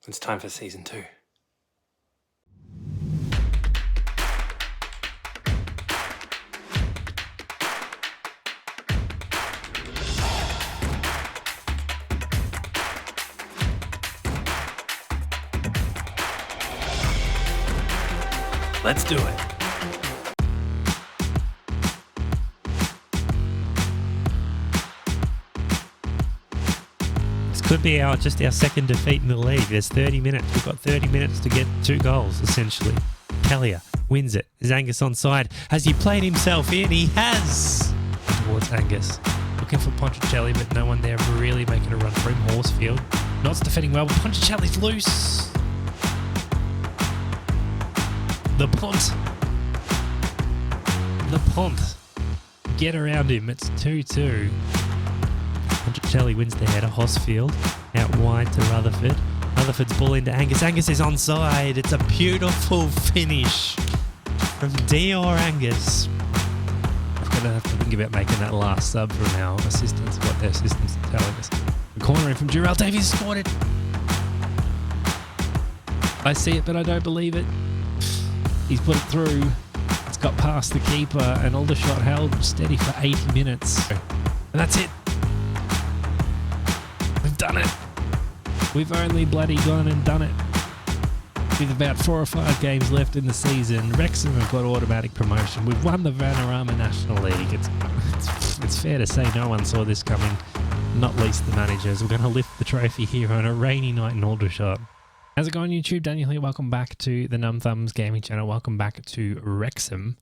It's time for season 2. Let's do it. This could be our second defeat in the league. There's 30 minutes. We've got 30 minutes to get 2 goals, essentially. Callier wins it. Is Angus onside? Has he played himself in? He has! Towards Angus. Looking for Ponticelli, but no one there really making a run for him. Horsfield. Not defending well, but Ponticelli's loose. The punt. Get around him. It's 2-2. Ponticelli wins the header. Horsfield out wide to Rutherford. Rutherford's ball into Angus. Angus is onside. It's a beautiful finish from Dior Angus. I'm going to have to think about making that last sub from our assistants, what their assistants are telling us. The corner in from Jarrell Davies scored it. I see it, but I don't believe it. He's put it through. It's got past the keeper, and Aldershot held steady for 80 minutes. And that's it. We've done it. We've only bloody gone and done it. With about 4 or 5 games left in the season, Wrexham have got automatic promotion. We've won the Vanarama National League. It's fair to say no one saw this coming, not least the managers. We're going to lift the trophy here on a rainy night in Aldershot. How's it going, YouTube? Daniel here. Welcome back to the NumbThumbs gaming channel. Welcome back to Wrexham.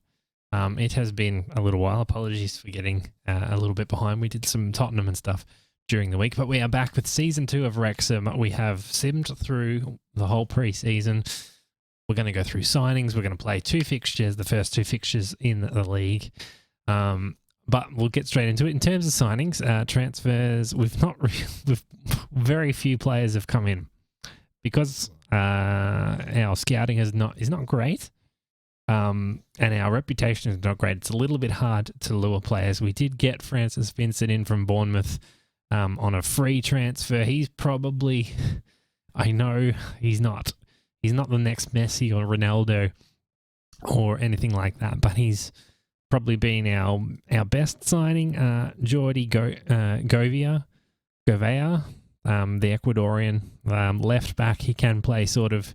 It has been a little while. Apologies for getting a little bit behind. We did some Tottenham and stuff during the week, but we are back with season 2 of Wrexham. We have simmed through the whole pre-season. We're going to go through signings. We're going to play 2 fixtures, the first 2 fixtures in the league. But we'll get straight into it. In terms of signings, transfers, we've very few players have come in. Because our scouting is not great, and our reputation is not great, it's a little bit hard to lure players. We did get Francis Vincent in from Bournemouth on a free transfer. He's probably, I know he's not the next Messi or Ronaldo or anything like that, but he's probably been our best signing. Jordi Govea. The Ecuadorian left back. He can play sort of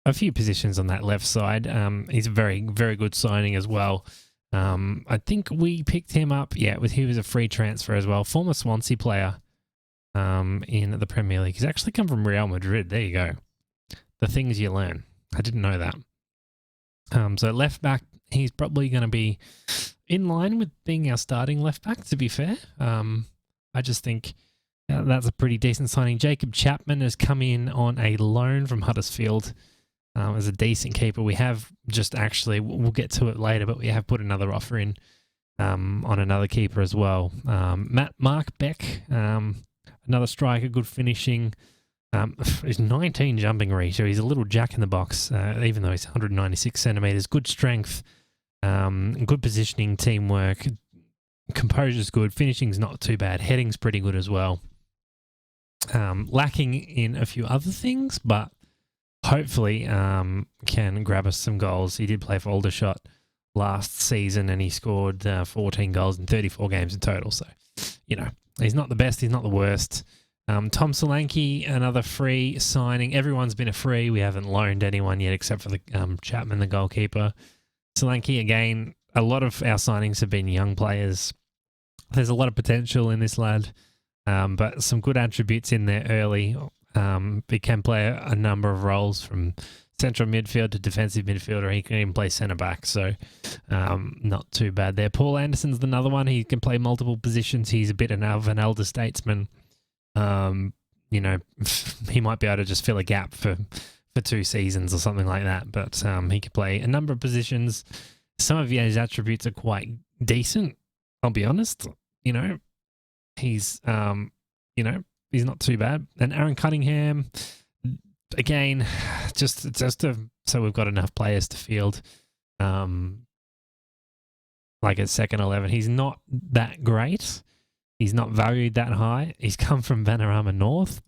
a few positions on that left side. He's a very, very good signing as well. I think we picked him up. Yeah, he was a free transfer as well. Former Swansea player in the Premier League. He's actually come from Real Madrid. There you go. The things you learn. I didn't know that. So left back, he's probably going to be in line with being our starting left back, to be fair. I just think that's a pretty decent signing. Jacob Chapman has come in on a loan from Huddersfield as a decent keeper. We have we'll get to it later, but we have put another offer in on another keeper as well. Mark Beck, another striker, good finishing. He's 19 jumping reach, so he's a little jack in the box, even though he's 196 centimetres. Good strength, good positioning, teamwork. Composure's good. Finishing's not too bad. Heading's pretty good as well. Lacking in a few other things, but hopefully can grab us some goals. He did play for Aldershot last season and he scored 14 goals in 34 games in total. So, he's not the best. He's not the worst. Tom Solanki, another free signing. Everyone's been a free. We haven't loaned anyone yet except for the Chapman, the goalkeeper. Solanki, again, a lot of our signings have been young players. There's a lot of potential in this lad, but some good attributes in there early. He can play a number of roles from central midfield to defensive midfielder. He can even play centre back, so not too bad there. Paul Anderson's another one. He can play multiple positions. He's a bit of an elder statesman. He might be able to just fill a gap for 2 seasons or something like that, but he can play a number of positions. Some of his attributes are quite decent, I'll be honest. He's not too bad. And Aaron Cunningham, again, so we've got enough players to field. Like at second 11, he's not that great. He's not valued that high. He's come from Vanarama North.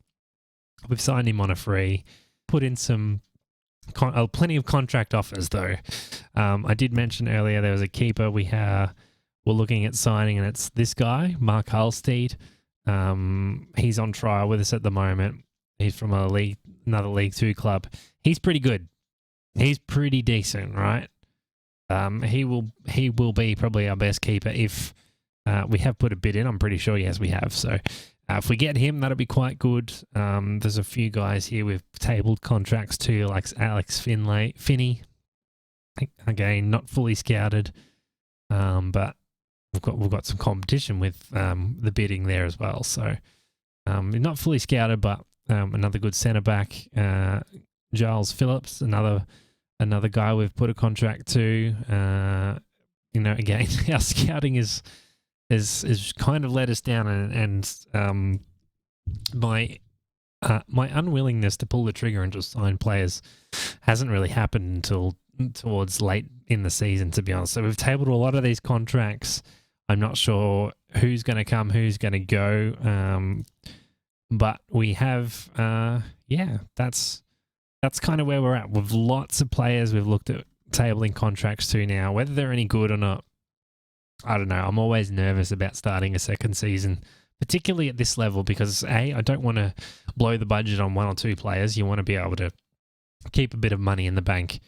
We've signed him on a free. Put in some plenty of contract offers though. I did mention earlier there was a keeper we're looking at signing, and it's this guy, Mark Halstead. He's on trial with us at the moment. He's from another League 2 club. He's pretty good. He's pretty decent, right? He will be probably our best keeper if we have put a bid in. I'm pretty sure, yes, we have. So if we get him, that'll be quite good. There's a few guys here with tabled contracts too, like Alex Finney. Again, not fully scouted, but we've got some competition with the bidding there as well. So not fully scouted, but another good centre back, Giles Phillips, another guy we've put a contract to. Again, our scouting is kind of let us down, and my unwillingness to pull the trigger and just sign players hasn't really happened until towards late in the season, to be honest. So we've tabled a lot of these contracts. I'm not sure who's going to come, who's going to go, but we have, that's kind of where we're at. With lots of players we've looked at tabling contracts to now. Whether they're any good or not, I don't know. I'm always nervous about starting a second season, particularly at this level, because I don't want to blow the budget on one or two players. You want to be able to keep a bit of money in the bank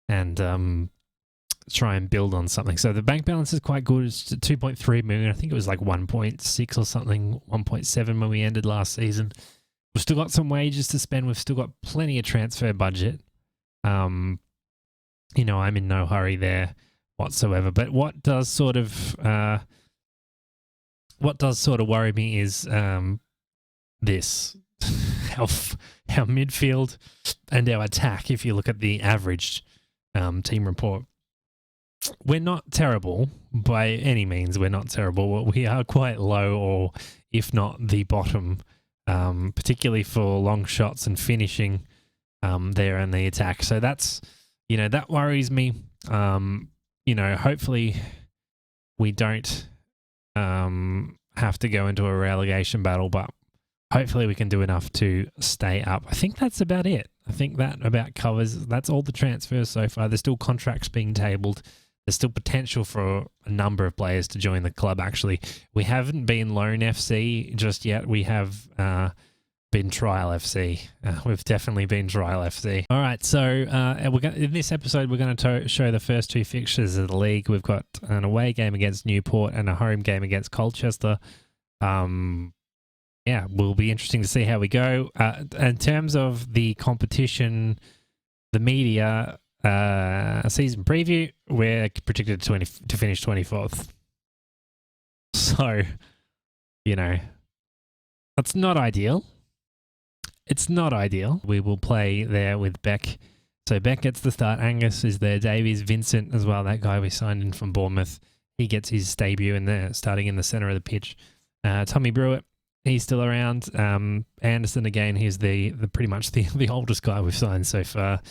and try and build on something. So the bank balance is quite good. It's 2.3 million. I think it was like 1.6 or something, 1.7 when we ended last season. We've still got some wages to spend. We've still got plenty of transfer budget. I'm in no hurry there whatsoever. But what does sort of worry me is this. Our midfield and our attack, if you look at the average team report. We're not terrible by any means. We're not terrible. We are quite low, or if not the bottom, particularly for long shots and finishing there in the attack. So that's, that worries me. Hopefully we don't have to go into a relegation battle, but hopefully we can do enough to stay up. I think that's about it. I think that about covers. That's all the transfers so far. There's still contracts being tabled. There's still potential for a number of players to join the club, actually. We haven't been Loan FC just yet. We have been Trial FC. We've definitely been Trial FC. All right, so in this episode, we're going to show the first two fixtures of the league. We've got an away game against Newport and a home game against Colchester. Will be interesting to see how we go. In terms of the competition, the media... season preview, we're predicted to finish 24th. So, that's not ideal. It's not ideal. We will play there with Beck. So Beck gets the start. Angus is there. Davies, Vincent as well, that guy we signed in from Bournemouth. He gets his debut in there, starting in the centre of the pitch. Tommy Brewitt, he's still around. Anderson again, he's the pretty much the oldest guy we've signed so far.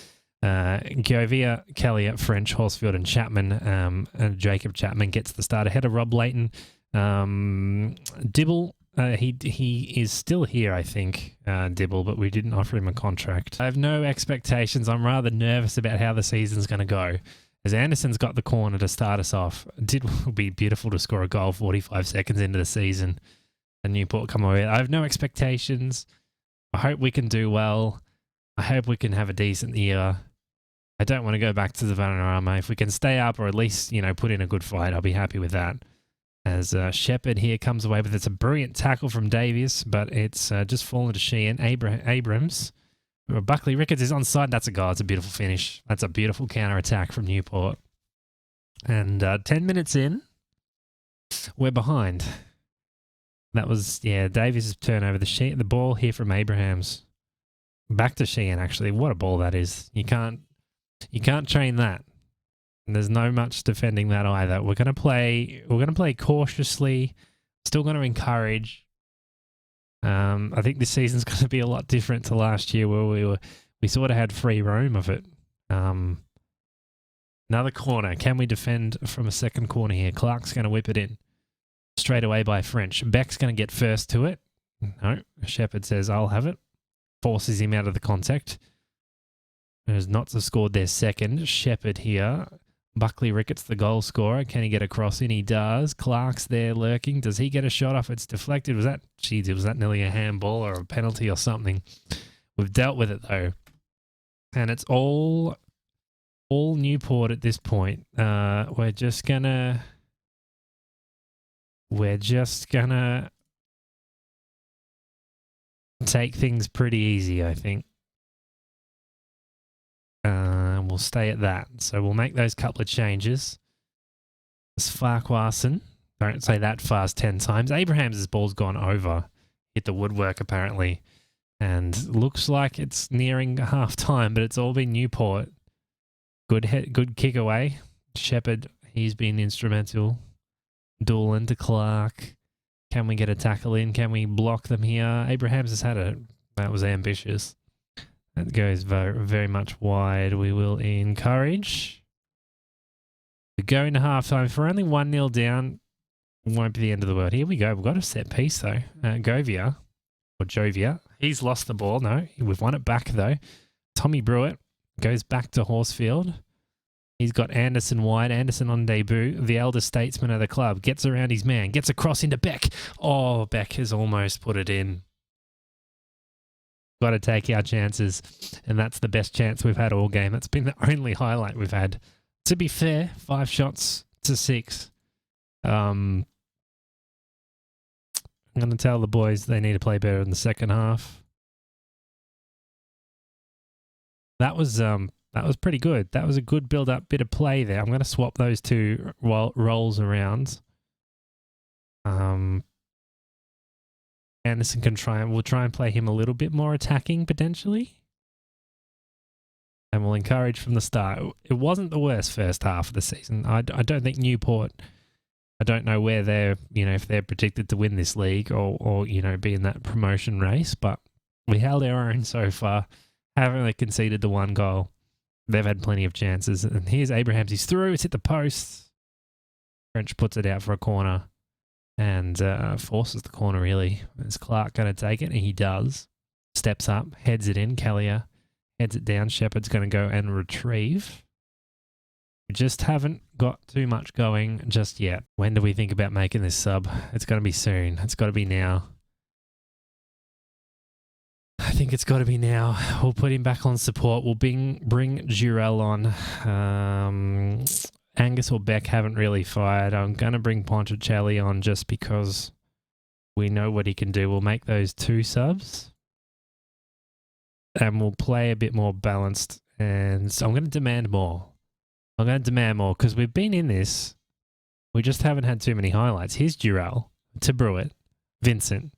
Govia, Kelly at French, Horsfield and Chapman, and Jacob Chapman gets the start ahead of Rob Layton. Dibble, he is still here, I think, Dibble, but we didn't offer him a contract. I have no expectations. I'm rather nervous about how the season's going to go, as Anderson's got the corner to start us off. It would be beautiful to score a goal 45 seconds into the season and Newport come away. I have no expectations. I hope we can do well. I hope we can have a decent year. I don't want to go back to the Vanarama. If we can stay up or at least, put in a good fight, I'll be happy with that. As Shepherd here comes away with it's a brilliant tackle from Davies, but it's just fallen to Sheehan. Abrams. Buckley Ricketts is onside. That's a goal. It's a beautiful finish. That's a beautiful counter-attack from Newport. And 10 minutes in, we're behind. That was, Davies' turnover. The ball here from Abrahams. Back to Sheehan, actually. What a ball that is. You can't train that. And there's no much defending that either. We're going to play cautiously. Still going to encourage. I think this season's going to be a lot different to last year, where we we sort of had free roam of it. Another corner. Can we defend from a second corner here? Clark's going to whip it in. Straight away by French. Beck's going to get first to it. No. Shepherd says, I'll have it. Forces him out of the contact. There's Knots have scored their second. Shepherd here. Buckley Ricketts, the goal scorer. Can he get across in? He does. Clark's there lurking. Does he get a shot off? It's deflected. Was that nearly a handball or a penalty or something? We've dealt with it though. And it's all Newport at this point. We're just gonna take things pretty easy, I think. We'll stay at that. So we'll make those couple of changes. Farquharson, don't say that fast 10 times. Abraham's ball's gone over. Hit the woodwork apparently. And looks like it's nearing half time, but it's all been Newport. Good kick away. Shepherd, he's been instrumental. Doolan to Clark. Can we get a tackle in? Can we block them here? Abrahams has had that was ambitious. That goes very, very much wide. We will encourage. We go into halftime. If we're only 1-0 down, it won't be the end of the world. Here we go. We've got a set piece though. Jovia. He's lost the ball. No, we've won it back though. Tommy Brewitt goes back to Horsfield. He's got Anderson wide. Anderson on debut. The elder statesman of the club gets around his man. Gets across into Beck. Oh, Beck has almost put it in. Got to take our chances. And that's the best chance we've had all game. That's been the only highlight we've had. To be fair, 5 shots to 6. I'm going to tell the boys they need to play better in the second half. That was pretty good. That was a good build-up bit of play there. I'm going to swap those two roles around. Anderson we'll try and play him a little bit more attacking potentially. And we'll encourage from the start. It wasn't the worst first half of the season. I don't think Newport, I don't know where they're, if they're predicted to win this league or be in that promotion race, but we held our own so far. Haven't really conceded the 1 goal. They've had plenty of chances. And here's Abrahams. He's through. It's hit the post. French puts it out for a corner and forces the corner, really. Is Clark going to take it? And he does. Steps up, heads it in. Callier heads it down. Shepherd's going to go and retrieve. We just haven't got too much going just yet. When do we think about making this sub? It's going to be soon. It's got to be now. I think it's got to be now. We'll put him back on support. We'll bring Jurel on. Angus or Beck haven't really fired. I'm going to bring Ponticelli on just because we know what he can do. We'll make those 2 subs. And we'll play a bit more balanced. And so I'm going to demand more. Because we've been in this. We just haven't had too many highlights. Here's Jurel to Brewitt. Vincent.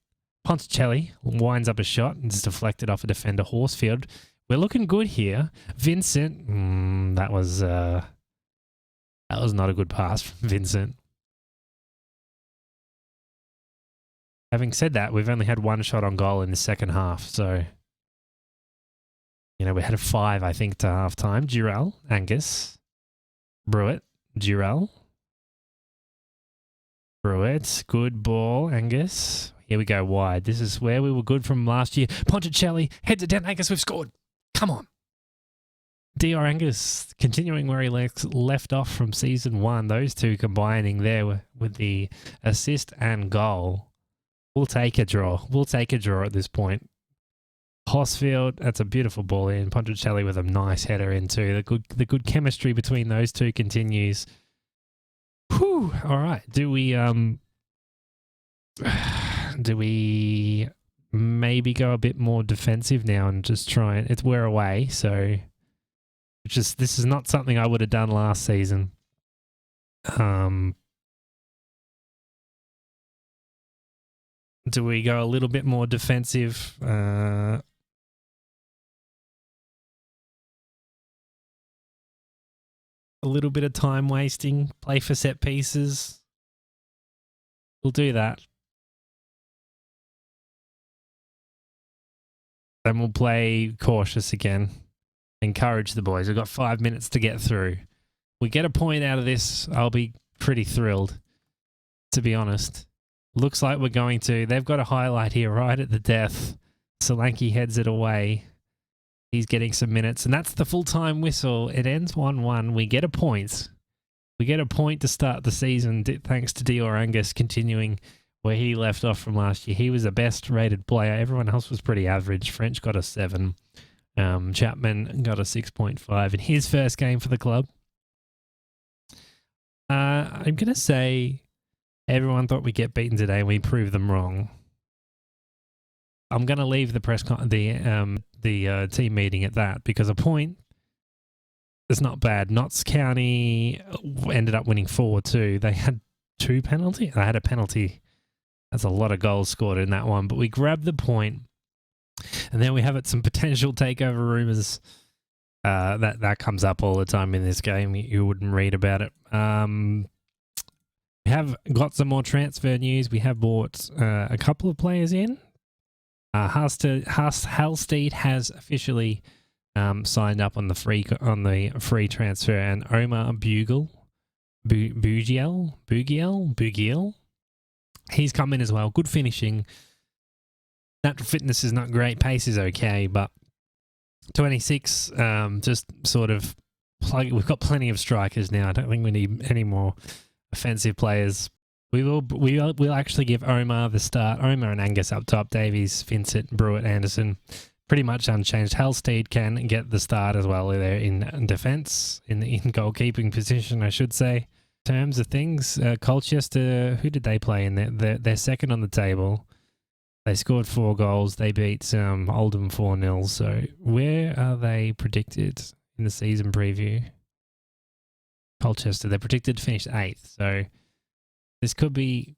Ponticelli winds up a shot and it's deflected off a defender. Horsfield. We're looking good here. Vincent. That was not a good pass from Vincent. Having said that, we've only had 1 shot on goal in the second half. So, we had a 5, I think, to half time. Jurel, Angus, Brewitt, Jurel. Brewitt, good ball, Angus. Here we go wide. This is where we were good from last year. Ponticelli heads it down. Angus, we've scored. Come on. DR Angus continuing where he left off from season 1. Those two combining there with the assist and goal. We'll take a draw. At this point. Horsfield, that's a beautiful ball in. Ponticelli with a nice header in too. The good chemistry between those two continues. Whew. All right. Do we maybe go a bit more defensive now and just try and we're away, so this is not something I would have done last season. Do we go a little bit more defensive? A little bit of time wasting, play for set pieces. We'll do that. Then we'll play cautious again. Encourage the boys. We've got 5 minutes to get through. We get a point out of this, I'll be pretty thrilled, to be honest. Looks like we're going to. They've got a highlight here right at the death. Solanki heads it away. He's getting some minutes, and that's the full-time whistle. It ends 1-1. We get a point. We get a point to start the season, thanks to Dior Angus continuing where he left off from last year. He was the best-rated player. Everyone else was pretty average. French got a 7. Chapman got a 6.5 in his first game for the club. I'm going to say everyone thought we'd get beaten today, and we proved them wrong. I'm going to leave the team meeting at that, because a point is not bad. Notts County ended up winning 4-2. They had 2 penalties. They had a penalty. That's a lot of goals scored in that one, but we grabbed the point. And then we have some potential takeover rumours. That comes up all the time in this game. You wouldn't read about it. We have got some more transfer news. We have bought a couple of players in. Halstead has officially signed up on the free transfer, and Omar Bugiel, he's come in as well. Good finishing. Natural fitness is not great. Pace is okay, but 26, just sort of plug. We've got plenty of strikers now. I don't think we need any more offensive players. We'll actually give Omar the start. Omar and Angus up top. Davies, Vincent, Brewitt, Anderson, pretty much unchanged. Halstead can get the start as well. They're in defence, in goalkeeping position, I should say. In terms of things, Colchester, who did they play in? They're second on the table. They scored 4 goals. They beat Oldham 4-0. So where are they predicted in the season preview? Colchester, they're predicted to finish 8th. So this could be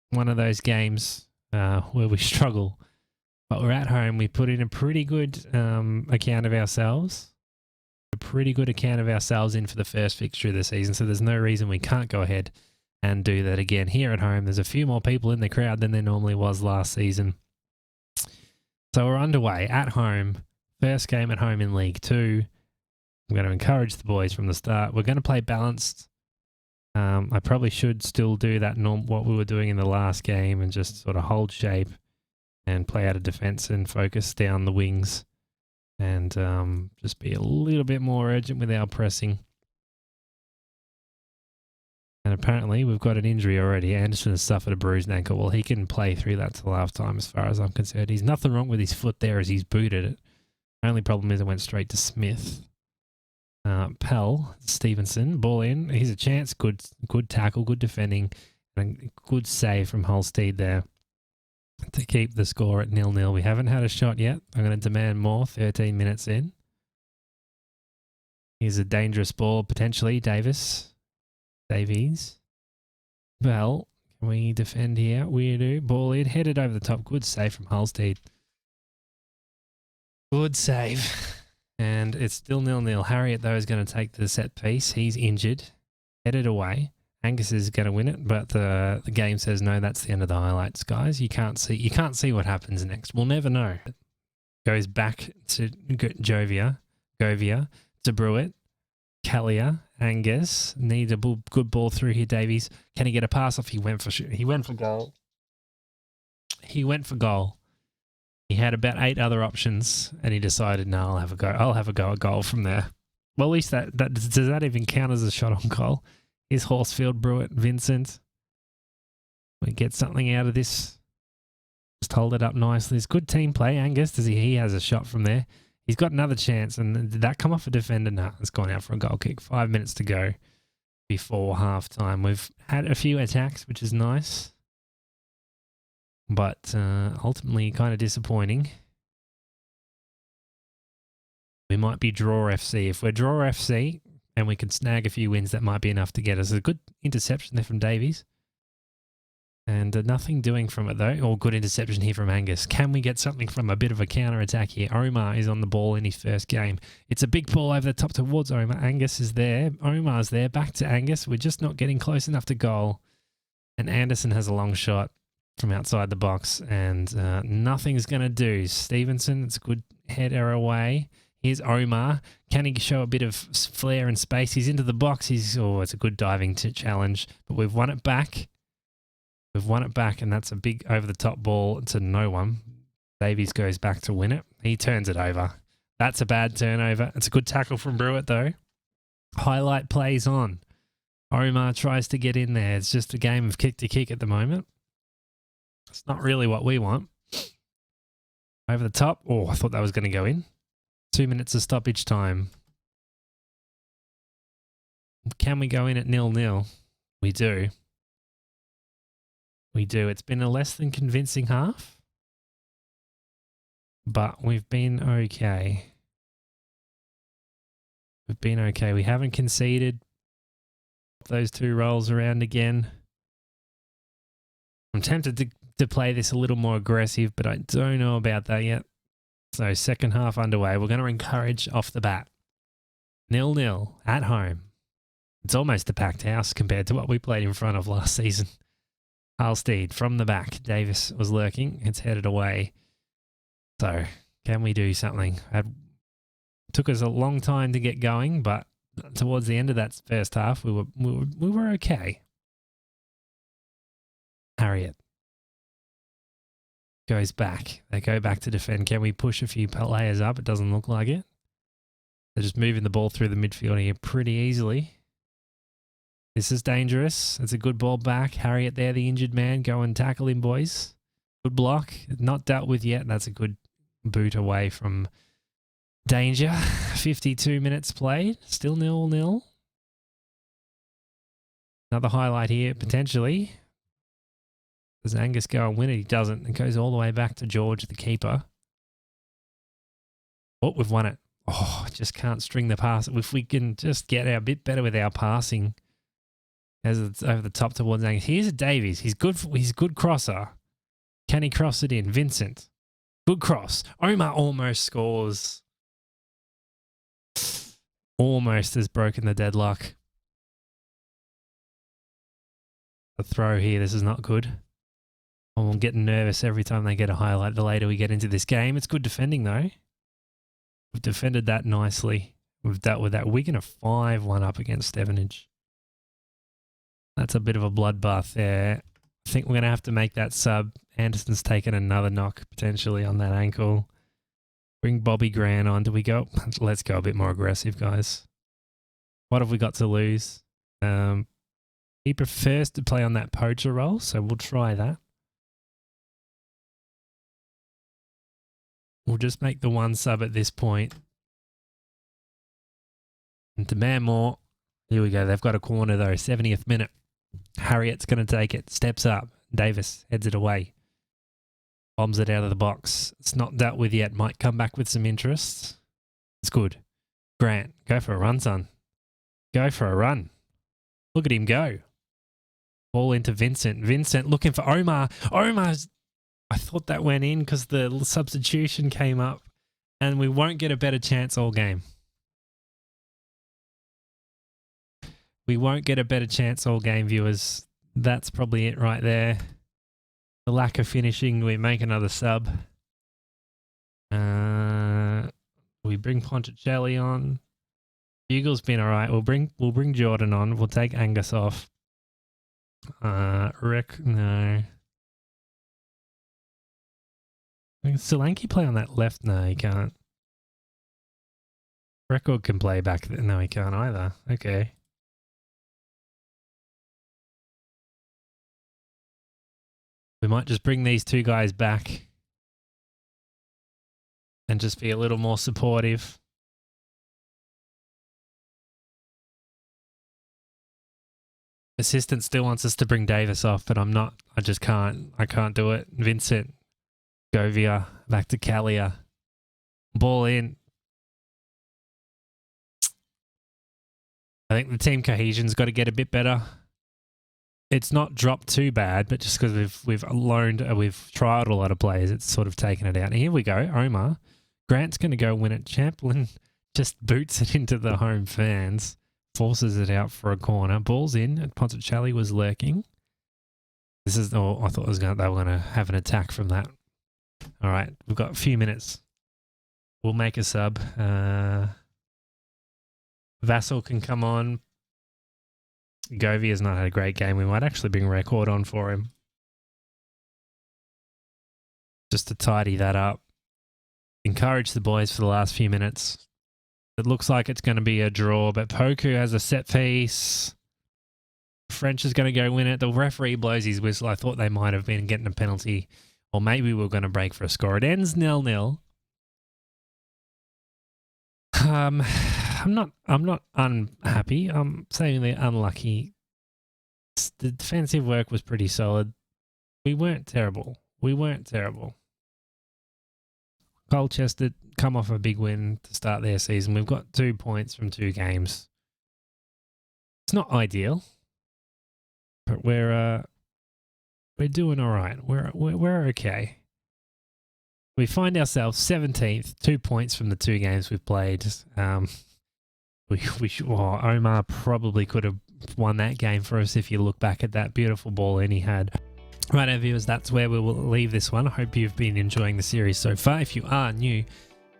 one of those games where we struggle. But we're at home. We put in a pretty good account of ourselves. A pretty good account of ourselves in for the first fixture of the season. So there's no reason we can't go ahead and do that again here at home. There's a few more people in the crowd than there normally was last season. So we're underway at home. First game at home in League 2. I'm going to encourage the boys from the start. We're going to play balanced. I probably should still do that what we were doing in the last game and just sort of hold shape and play out of defence and focus down the wings and just be a little bit more urgent with our pressing. And apparently we've got an injury already. Anderson has suffered a bruised ankle. Well, he can play through that till half-time as far as I'm concerned. He's nothing wrong with his foot there as he's booted it. The only problem is it went straight to Smith. Pell, Stevenson, ball in. He's a chance. Good tackle, good defending, and a good save from Halstead there to keep the score at 0-0. We haven't had a shot yet. I'm going to demand more 13 minutes in. Here's a dangerous ball, potentially. Davies. Well, can we defend here? We do. Ball in, headed over the top. Good save from Halstead. Good save. And it's still 0-0. Harriet, though, is going to take the set piece. He's injured. Headed away. Angus is going to win it, but the game says no, that's the end of the highlights, guys. You can't see what happens next. We'll never know. Goes back to Govia, to Brewitt, Callier, Angus. Needs a good ball through here, Davies. Can he get a pass off? He went for goal. He had about 8 other options, and he decided, no, I'll have a go. I'll have a go at goal from there. Well, at least that does that even count as a shot on goal? Here's Horsfield, Brewitt, Vincent. We get something out of this. Just hold it up nicely. It's good team play. Angus, he has a shot from there. He's got another chance, and did that come off a defender? No, it's gone out for a goal kick. 5 minutes to go before half-time. We've had a few attacks, which is nice, but ultimately kind of disappointing. We might be draw FC. If we're draw FC and we can snag a few wins, that might be enough to get us. A good interception there from Davies. And nothing doing from it, though. Or good interception here from Angus. Can we get something from a bit of a counter-attack here? Omar is on the ball in his first game. It's a big ball over the top towards Omar. Angus is there. Omar's there. Back to Angus. We're just not getting close enough to goal. And Anderson has a long shot. from outside the box, and nothing's going to do. Stevenson, it's a good header away. Here's Omar. Can he show a bit of flair and space? He's into the box. It's a good diving challenge, but we've won it back. We've won it back, and that's a big over-the-top ball to no one. Davies goes back to win it. He turns it over. That's a bad turnover. It's a good tackle from Brewitt, though. Highlight plays on. Omar tries to get in there. It's just a game of kick-to-kick at the moment. It's not really what we want. Over the top. Oh, I thought that was going to go in. 2 minutes of stoppage time. Can we go in at 0-0? We do. We do. It's been a less than convincing half, but we've been okay. We've been okay. We haven't conceded. Those two rolls around again. I'm tempted to play this a little more aggressive, but I don't know about that yet. So second half underway. We're going to encourage off the bat. 0-0 at home. It's almost a packed house compared to what we played in front of last season. Halstead from the back. Davis was lurking. It's headed away. So can we do something? It took us a long time to get going, but towards the end of that first half, we were okay. Harriet goes back. They go back to defend. Can we push a few players up? It doesn't look like it. They're just moving the ball through the midfield here pretty easily. This is dangerous. It's a good ball back. Harriet there, the injured man. Go and tackle him, boys. Good block. Not dealt with yet. That's a good boot away from danger. 52 minutes played. Still 0-0. Another highlight here, potentially. Does Angus go and win it? He doesn't. It goes all the way back to George, the keeper. Oh, we've won it. Oh, just can't string the pass. If we can just get a bit better with our passing as it's over the top towards Angus. Here's a Davies. He's a good crosser. Can he cross it in? Vincent. Good cross. Omar almost scores. Almost has broken the deadlock. The throw here. This is not good. I'm getting nervous every time they get a highlight. The later we get into this game. It's good defending, though. We've defended that nicely. We've dealt with that. Wigan are 5-1 up against Stevenage. That's a bit of a bloodbath there. I think we're going to have to make that sub. Anderson's taken another knock potentially on that ankle. Bring Bobby Grant on. Do we go? Let's go a bit more aggressive, guys. What have we got to lose? He prefers to play on that poacher role, so we'll try that. We'll just make the one sub at this point. And demand more. Here we go. They've got a corner, though. 70th minute. Harriet's going to take it. Steps up. Davis heads it away. Bombs it out of the box. It's not dealt with yet. Might come back with some interest. It's good. Grant, go for a run, son. Go for a run. Look at him go. Ball into Vincent. Vincent looking for Omar. Omar's... I thought that went in because the substitution came up, and we won't get a better chance all game. We won't get a better chance all game, viewers. That's probably it right there. The lack of finishing. We make another sub. We bring Ponticelli on. Bugle's been all right. We'll bring Jordan on. We'll take Angus off. No. Can Solanki play on that left? No, he can't. Record can play back there. No, he can't either. Okay. We might just bring these two guys back and just be a little more supportive. Assistant still wants us to bring Davis off, but I'm not. I just can't. I can't do it. Vincent. Govia, back to Callier. Ball in. I think the team cohesion's got to get a bit better. It's not dropped too bad, but just because we've tried a lot of players, it's sort of taken it out. And here we go, Omar. Grant's going to go win it. Champlin just boots it into the home fans, forces it out for a corner. Ball's in. Ponticelli was lurking. This is, oh, I thought they were going to have an attack from that. All right, we've got a few minutes. We'll make a sub. Vassal can come on. Govey has not had a great game. We might actually bring record on for him. Just to tidy that up. Encourage the boys for the last few minutes. It looks like it's going to be a draw, but Poku has a set piece. French is going to go win it. The referee blows his whistle. I thought they might have been getting a penalty, or maybe we were going to break for a score. It ends 0-0. I'm not unhappy. I'm saying they're unlucky. The defensive work was pretty solid. We weren't terrible. Colchester come off a big win to start their season. We've got 2 points from 2 games. It's not ideal, but we're doing all right. We're okay. We find ourselves 17th, 2 points from the 2 games we've played. Omar probably could have won that game for us if you look back at that beautiful ball in he had. Right, viewers, that's where we will leave this one. I hope you've been enjoying the series so far. If you are new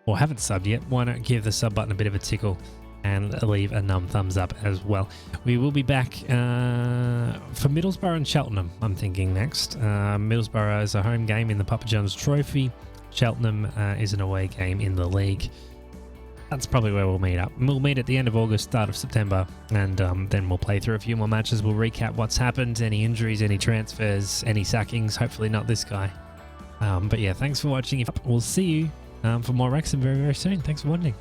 or haven't subbed yet, why not give the sub button a bit of a tickle and leave a thumbs up as well. We will be back for Middlesbrough and Cheltenham, I'm thinking, next. Middlesbrough is a home game in the Papa John's Trophy. Cheltenham is an away game in the league. That's probably where we'll meet up. We'll meet at the end of August, start of September, and then we'll play through a few more matches. We'll recap what's happened, any injuries, any transfers, any sackings. Hopefully not this guy. But yeah, thanks for watching. We'll see you for more Wrexham very, very soon. Thanks for watching.